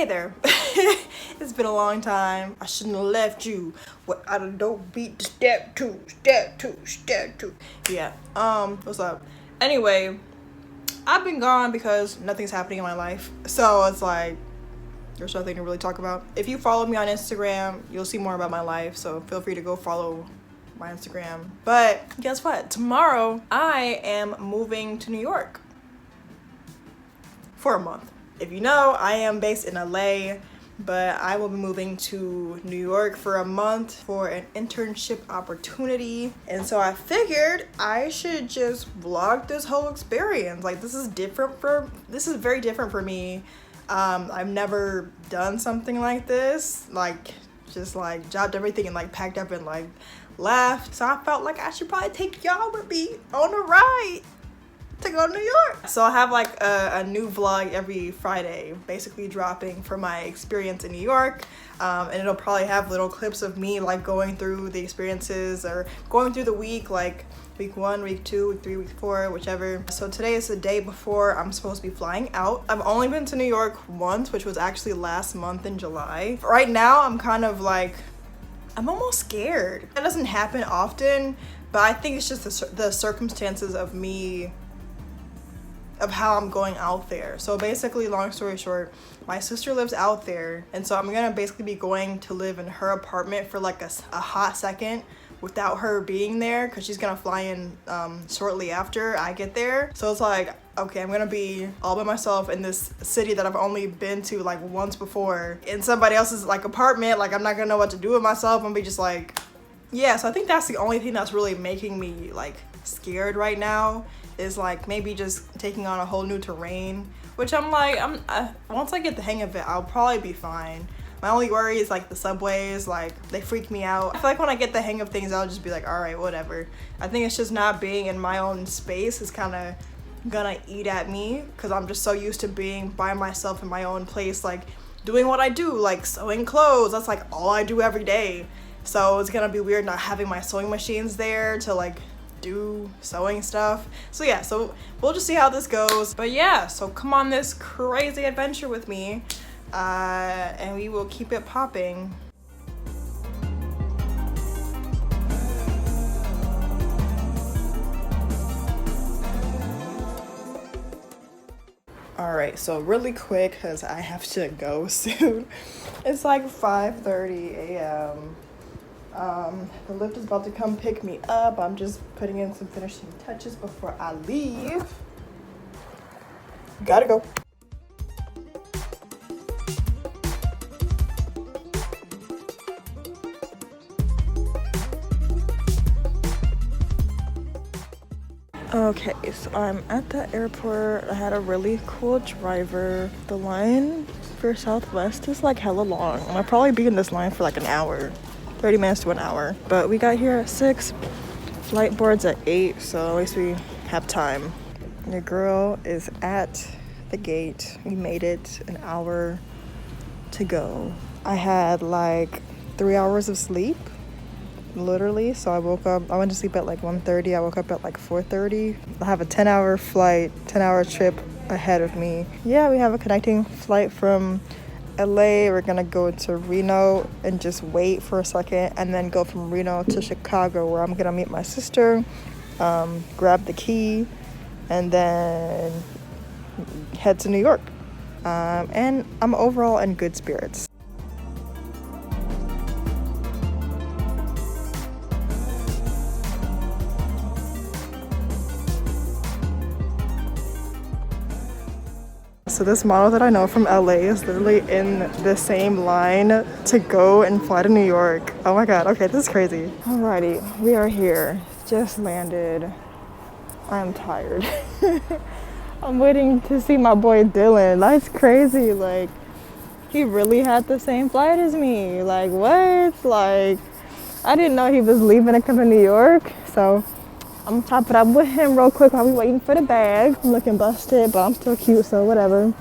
Hey there. It's been a long time. I shouldn't have left you. What I don't beat step two. Yeah. What's up? Anyway, I've been gone because nothing's happening in my life. So it's like there's nothing to really talk about. If you follow me on Instagram, you'll see more about my life. So feel free to go follow my Instagram. But guess what? Tomorrow I am moving to New York for a month. If you know, I am based in LA, but I will be moving to New York for a month for an internship opportunity. And so I figured I should just vlog this whole experience. Like this is very different for me. I've never done something like this. Like just like dropped everything and like packed up and like left. So I felt like I should probably take y'all with me on a ride to go to New York. So I'll have like a new vlog every Friday, basically dropping from my experience in New York. And it'll probably have little clips of me like going through the experiences or going through the week, like week 1, week 2, week 3, week 4, whichever. So today is the day before I'm supposed to be flying out. I've only been to New York once, which was actually last month in July. Right now I'm kind of like, I'm almost scared. That doesn't happen often, but I think it's just the circumstances of me, of how I'm going out there. So basically, long story short, my sister lives out there, and so I'm gonna basically be going to live in her apartment for like a hot second without her being there, because she's gonna fly in shortly after I get there. So it's like, okay, I'm gonna be all by myself in this city that I've only been to like once before in somebody else's like apartment. Like I'm not gonna know what to do with myself. I'm gonna be just like, yeah. So I think that's the only thing that's really making me like scared right now, is like maybe just taking on a whole new terrain, which I'm like, once I get the hang of it, I'll probably be fine. My only worry is like the subways, like they freak me out. I feel like when I get the hang of things, I'll just be like, all right, whatever. I think it's just not being in my own space is kind of gonna eat at me, because I'm just so used to being by myself in my own place, like doing what I do, like sewing clothes. That's like all I do every day. So it's gonna be weird not having my sewing machines there to like do sewing stuff. So yeah, so we'll just see how this goes. But yeah, so come on this crazy adventure with me, and we will keep it popping. All right, so really quick, because I have to go soon. It's like 5:30 a.m. The lift is about to come pick me up. I'm just putting in some finishing touches before I leave. Gotta go. Okay, so I'm at the airport. I had a really cool driver. The line for Southwest is like hella long. I'll probably be in this line for like an hour. 30 minutes to an hour, but we got here at 6, flight board's at 8, so at least we have time. Your girl is at the gate. We made it, an hour to go. I had like 3 hours of sleep, literally. So I went to sleep at like 1:30. I woke up at like 4:30. I have a 10-hour flight, 10-hour trip ahead of me. Yeah, we have a connecting flight from LA. We're gonna go to Reno and just wait for a second, and then go from Reno to Chicago, where I'm gonna meet my sister, grab the key, and then head to New York. And I'm overall in good spirits. So this model that I know from LA is literally in the same line to go and fly to New York. Oh my god, okay, this is crazy. Alrighty, we are here. Just landed. I'm tired. I'm waiting to see my boy Dylan. That's crazy. Like, he really had the same flight as me. Like, what? Like, I didn't know he was leaving to come to New York. So I'm gonna top it up with him real quick while we waiting for the bag. I'm looking busted, but I'm still cute, so whatever.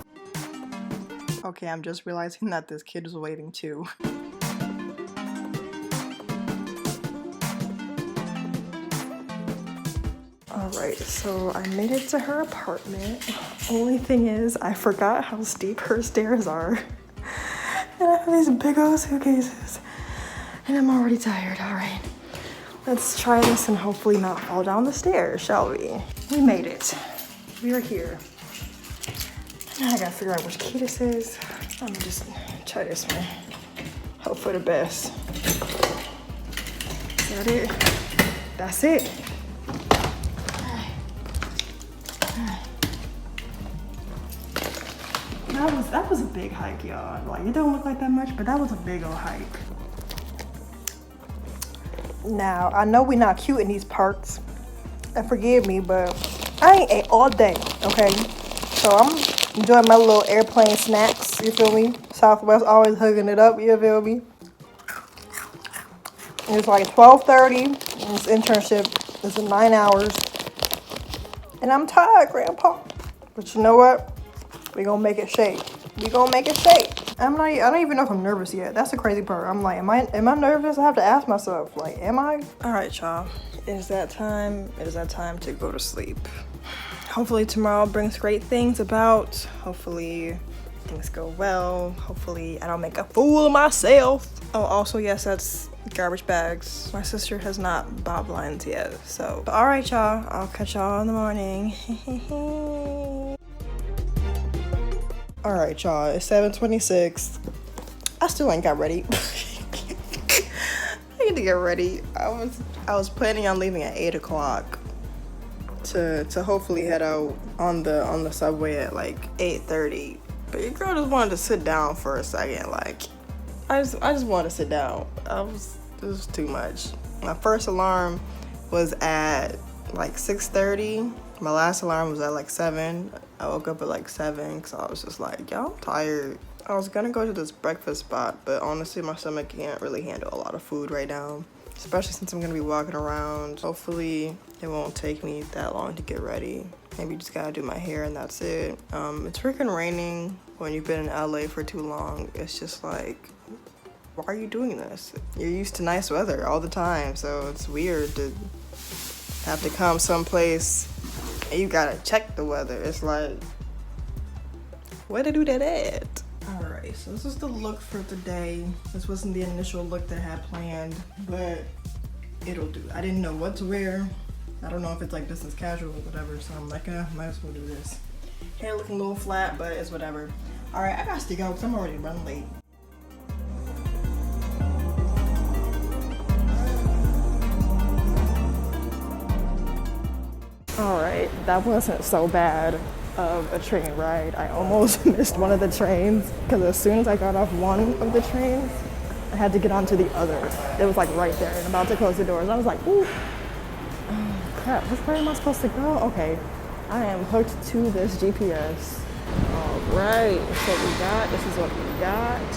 Okay, I'm just realizing that this kid is waiting too. Alright, so I made it to her apartment. Only thing is, I forgot how steep her stairs are. These big old suitcases. And I'm already tired. All right. Let's try this and hopefully not fall down the stairs, shall we? We made it. We are here. Now I gotta figure out which key this is. I'm gonna just try this one. Hope for the best. Is that it? That's it. That was a big hike, y'all. Like, it don't look like that much, but that was a big old hike. Now, I know we're not cute in these parts, and forgive me, but I ain't ate all day, okay? So I'm enjoying my little airplane snacks, you feel me? Southwest always hooking it up, you feel me? And it's like 12:30, and this internship is in 9 hours. And I'm tired, Grandpa. But you know what? We gonna make it shake. We gonna make it shake. I don't even know if I'm nervous yet. That's the crazy part. I'm like, am I nervous? I have to ask myself, like, am I? All right, y'all. It is that time. It is that time to go to sleep. Hopefully tomorrow brings great things about. Hopefully things go well. Hopefully I don't make a fool of myself. Oh, also, yes, that's garbage bags. My sister has not bob lines yet. So, all right, y'all. I'll catch y'all in the morning. All right, y'all, it's 7:26. I still ain't got ready. I need to get ready. I was planning on leaving at 8 o'clock to hopefully head out on the subway at like 8:30. But your girl just wanted to sit down for a second. Like, I just wanted to sit down. It was too much. My first alarm was at like 6:30. My last alarm was at like 7. I woke up at like 7 because I was just like, y'all, I'm tired. I was gonna go to this breakfast spot, but honestly, my stomach can't really handle a lot of food right now, especially since I'm gonna be walking around. Hopefully, it won't take me that long to get ready. Maybe just gotta do my hair and that's it. It's freaking raining. When you've been in LA for too long, it's just like, why are you doing this? You're used to nice weather all the time, so it's weird to have to come someplace and you gotta check the weather. It's like, where to do that at? All right, so this is the look for today. This wasn't the initial look that I had planned, but it'll do. I didn't know what to wear. I don't know if it's like business casual or whatever, so I'm like, might as well do this. Hair looking a little flat, but it's whatever. All right, I got to go because I'm already running late. All right, that wasn't so bad of a train ride. I almost missed one of the trains because as soon as I got off one of the trains, I had to get onto the other. It was like right there and about to close the doors. I was like, ooh, oh, crap, where am I supposed to go? Okay, I am hooked to this GPS. All right, so this is what we got.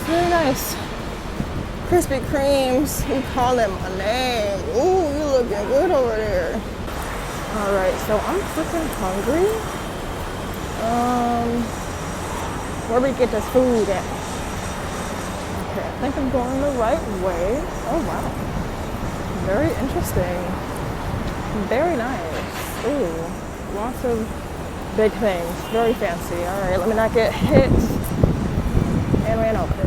Very nice. Krispy Kremes, you calling my name. Ooh, you looking good over there. All right, so I'm freaking hungry. Where we get this food at? Okay, I think I'm going the right way. Oh, wow. Very interesting. Very nice. Ooh, lots of big things. Very fancy. All right, let me not get hit and ran over.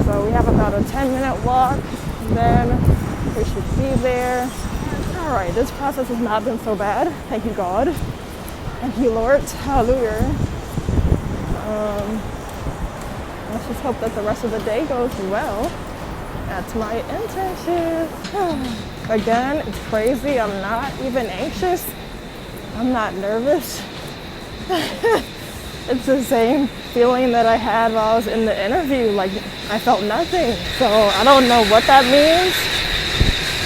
So we have about a 10-minute walk, then we should be there. All right, this process has not been so bad. Thank you, God. Thank you, Lord. Hallelujah. Let's just hope that the rest of the day goes well at my internship. Again, it's crazy. I'm not even anxious. I'm not nervous. It's the same feeling that I had while I was in the interview. Like, I felt nothing. So I don't know what that means.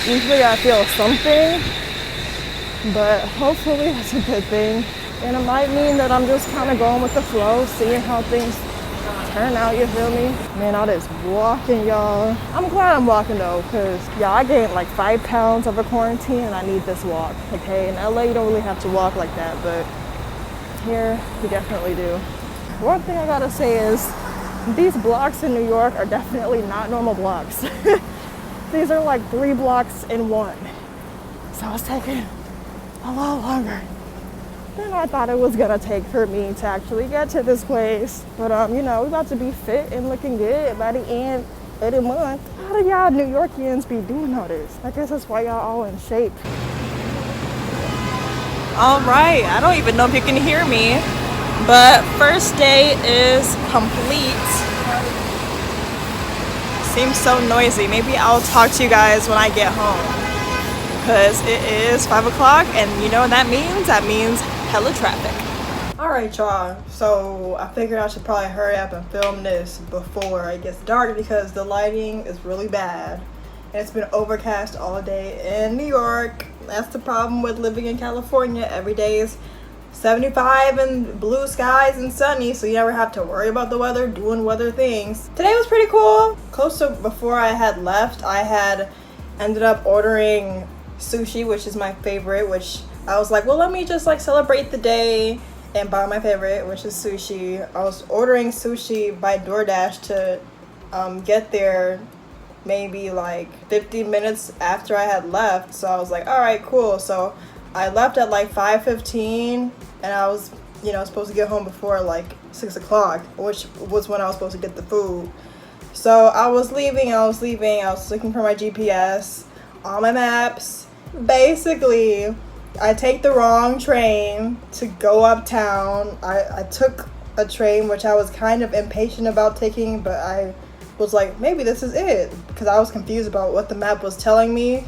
Usually I feel something, but hopefully that's a good thing. And it might mean that I'm just kind of going with the flow, seeing how things turn out, you feel me? Man, all this walking, y'all. I'm glad I'm walking though, because yeah, I gained like 5 pounds over quarantine and I need this walk. Okay, in LA you don't really have to walk like that, but here you definitely do. One thing I gotta say is these blocks in New York are definitely not normal blocks. These are like 3 blocks in one. So it's taking a lot longer than I thought it was gonna take for me to actually get to this place. But you know, we're about to be fit and looking good by the end of the month. How do y'all New Yorkians be doing all this? I guess that's why y'all all in shape. All right, I don't even know if you can hear me, but first day is complete. Seems so noisy. Maybe I'll talk to you guys when I get home, because it is 5 o'clock, and you know what that means? That means hella traffic. All right, y'all. So I figured I should probably hurry up and film this before it gets dark, because the lighting is really bad, and it's been overcast all day in New York. That's the problem with living in California. Every day is 75 and blue skies and sunny, so you never have to worry about the weather, doing weather things. Today was pretty cool. Close to before I had left, I had ended up ordering sushi, which is my favorite, which I was like, well, let me just like celebrate the day and buy my favorite, which is sushi. I was ordering sushi by DoorDash to get there maybe like 50 minutes after I had left. So I was like, all right, cool. So I left at like 5:15, and I was, you know, supposed to get home before like 6 o'clock, which was when I was supposed to get the food. So I was leaving, I was looking for my GPS on my maps. Basically, I take the wrong train to go uptown. I took a train, which I was kind of impatient about taking, but I was like, maybe this is it, because I was confused about what the map was telling me.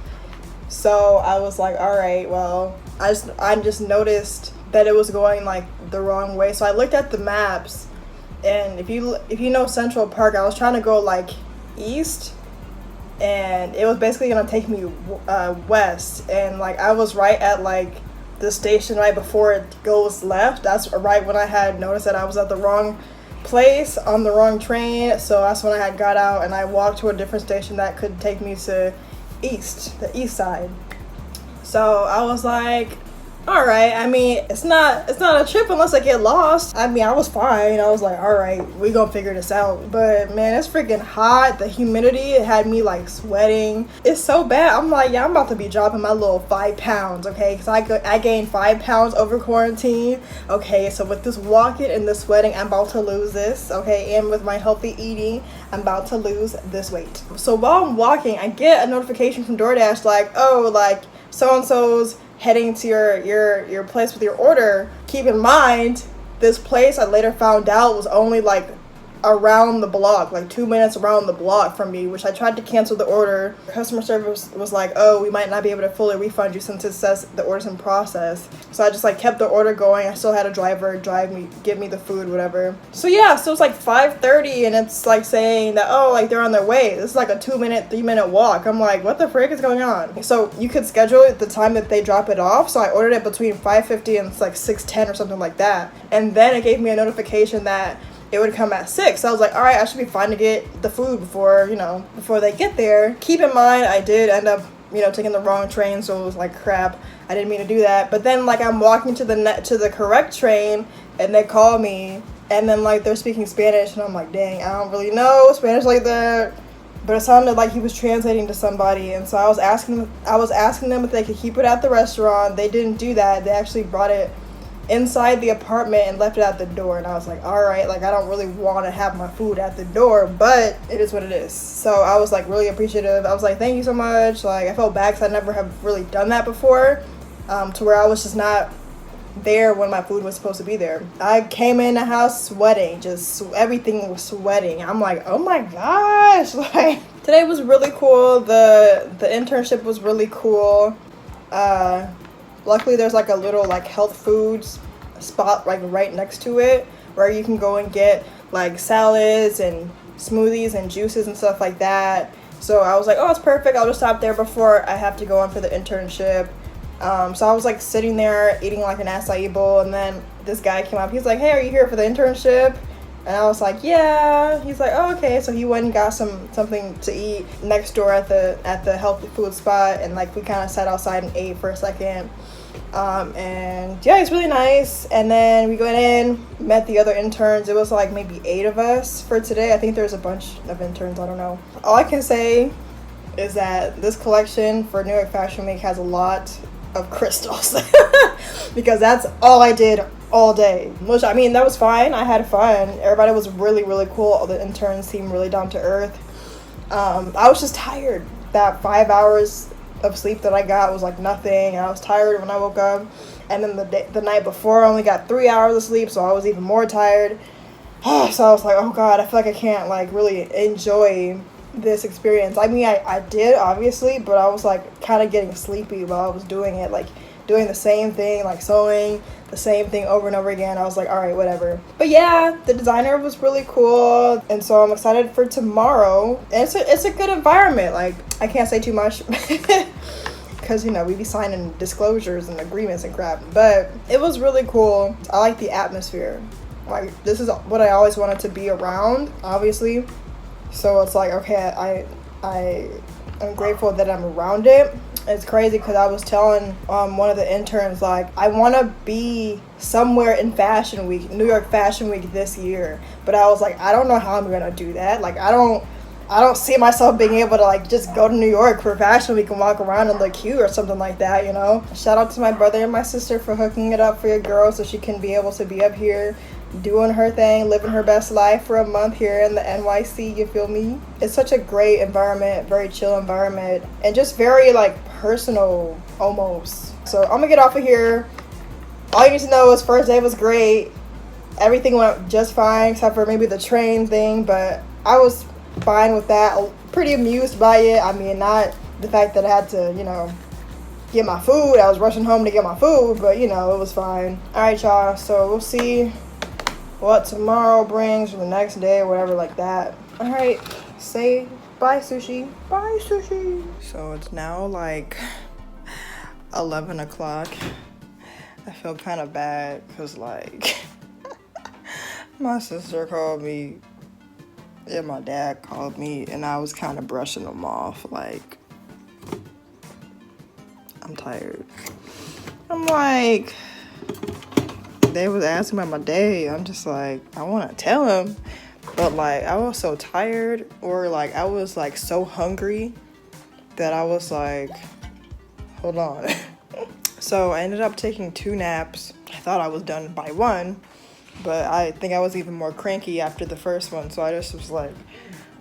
So I was like, all right, well, I just noticed that it was going like the wrong way. So I looked at the maps, and if you know Central Park, I was trying to go like east, and it was basically gonna take me west, and like I was right at like the station right before it goes left. That's right when I had noticed that I was at the wrong place on the wrong train. So that's when I had got out, and I walked to a different station that could take me to the east side. So I was like, all right, I mean, it's not a trip unless I get lost. I mean, I was fine. I was like, all right, we gonna figure this out. But man, it's freaking hot. The humidity, it had me like sweating. It's so bad. I'm like, yeah, I'm about to be dropping my little 5 pounds, okay? Because I gained 5 pounds over quarantine. Okay, so with this walking and the sweating, I'm about to lose this, okay? And with my healthy eating, I'm about to lose this weight. So while I'm walking, I get a notification from DoorDash like, oh, like so-and-so's heading to your place with your order. Keep in mind, this place I later found out was only like around the block, like 2 minutes around the block from me, which I tried to cancel the order. Customer service was like, oh, we might not be able to fully refund you since it says the order's in process. So I just like kept the order going. I still had a driver give me the food, whatever. So yeah, so it's like 5:30, and it's like saying that, oh, like they're on their way. This is like a 3-minute walk. I'm like, what the frick is going on? So you could schedule it the time that they drop it off. So I ordered it between 5:50 and it's like 6:10 or something like that. And then it gave me a notification that it would come at 6. So I was like, all right, I should be fine to get the food before they get there. Keep in mind, I did end up, taking the wrong train, so it was like, crap, I didn't mean to do that. But then like I'm walking to the correct train, and they call me, and then like they're speaking Spanish, and I'm like, dang, I don't really know Spanish like that. But it sounded like he was translating to somebody, and so I was asking them if they could keep it at the restaurant. They didn't do that. They actually brought it inside the apartment and left it at the door, and I was like, all right, like I don't really want to have my food at the door, but it is what it is. So I was like really appreciative. I was like, thank you so much. Like I felt bad because I never have really done that before, to where I was just not there when my food was supposed to be there. I came in the house sweating, just everything was sweating. I'm like, oh my gosh, like today was really cool. The internship was really cool. Luckily there's like a little like health foods spot like right next to it, where you can go and get like salads and smoothies and juices and stuff like that. So I was like, oh, it's perfect, I'll just stop there before I have to go on for the internship. So I was like sitting there eating like an acai bowl, and then this guy came up. He's like, hey, are you here for the internship? And I was like, yeah. He's like, oh, okay. So he went and got something to eat next door at the healthy food spot, and like we kind of sat outside and ate for a second. And yeah, he's really nice. And then we went in, met the other interns. It was like maybe 8 of us for today. I think there's a bunch of interns, I don't know. All I can say is that this collection for New York Fashion Week has a lot of crystals because that's all I did all day, which I mean that was fine. I had fun. Everybody was really, really cool. The interns seemed really down to earth. I was just tired. That 5 hours of sleep that I got was like nothing. I was tired when I woke up, and then the night before I only got 3 hours of sleep, so I was even more tired. So I was like, oh god, I feel like I can't like really enjoy this experience. I mean, I did obviously, but I was like kind of getting sleepy while I was doing it, like doing the same thing, like sewing the same thing over and over again. I was like, all right, whatever. But yeah, the designer was really cool, and so I'm excited for tomorrow. And it's a good environment. Like, I can't say too much because you know we be signing disclosures and agreements and crap, but it was really cool. I like the atmosphere. Like, this is what I always wanted to be around, obviously. So it's like, okay, I'm grateful that I'm around it. It's crazy because I was telling one of the interns, like, I want to be somewhere in Fashion Week, New York Fashion Week this year. But I was like, I don't know how I'm going to do that. Like, I don't see myself being able to, like, just go to New York for Fashion Week and walk around and look cute or something like that, you know? Shout out to my brother and my sister for hooking it up for your girl so she can be able to be up here doing her thing, living her best life for a month here in the NYC, you feel me? It's such a great environment, very chill environment, and just very, like, personal, almost. So I'm gonna get off of here. All you need to know is first day was great. Everything went just fine, except for maybe the train thing, but I was fine with that. Pretty amused by it. I mean, not the fact that I had to, you know, get my food. I was rushing home to get my food, but, you know, it was fine. All right, y'all, so we'll see what tomorrow brings, or the next day, or whatever like that. All right, say bye, sushi. Bye, sushi. So it's now like 11 o'clock. I feel kind of bad because, like, my sister called me and my dad called me, and I was kind of brushing them off. Like, I'm tired. I'm like, they was asking about my day. I'm just like, I want to tell him, but like I was so tired, or like I was like so hungry that I was like, hold on. So I ended up taking 2 naps. I thought I was done by 1, but I think I was even more cranky after the first one, so I just was like,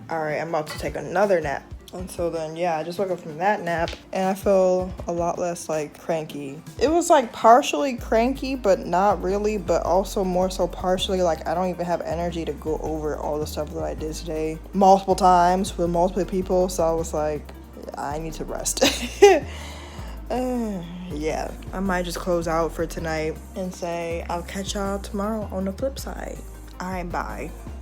all right, I'm about to take another nap. And so then, yeah, I just woke up from that nap, and I feel a lot less, like, cranky. It was, like, partially cranky, but not really, but also more so partially, like, I don't even have energy to go over all the stuff that I did today multiple times with multiple people, so I was like, I need to rest. Yeah, I might just close out for tonight and say I'll catch y'all tomorrow on the flip side. All right, bye.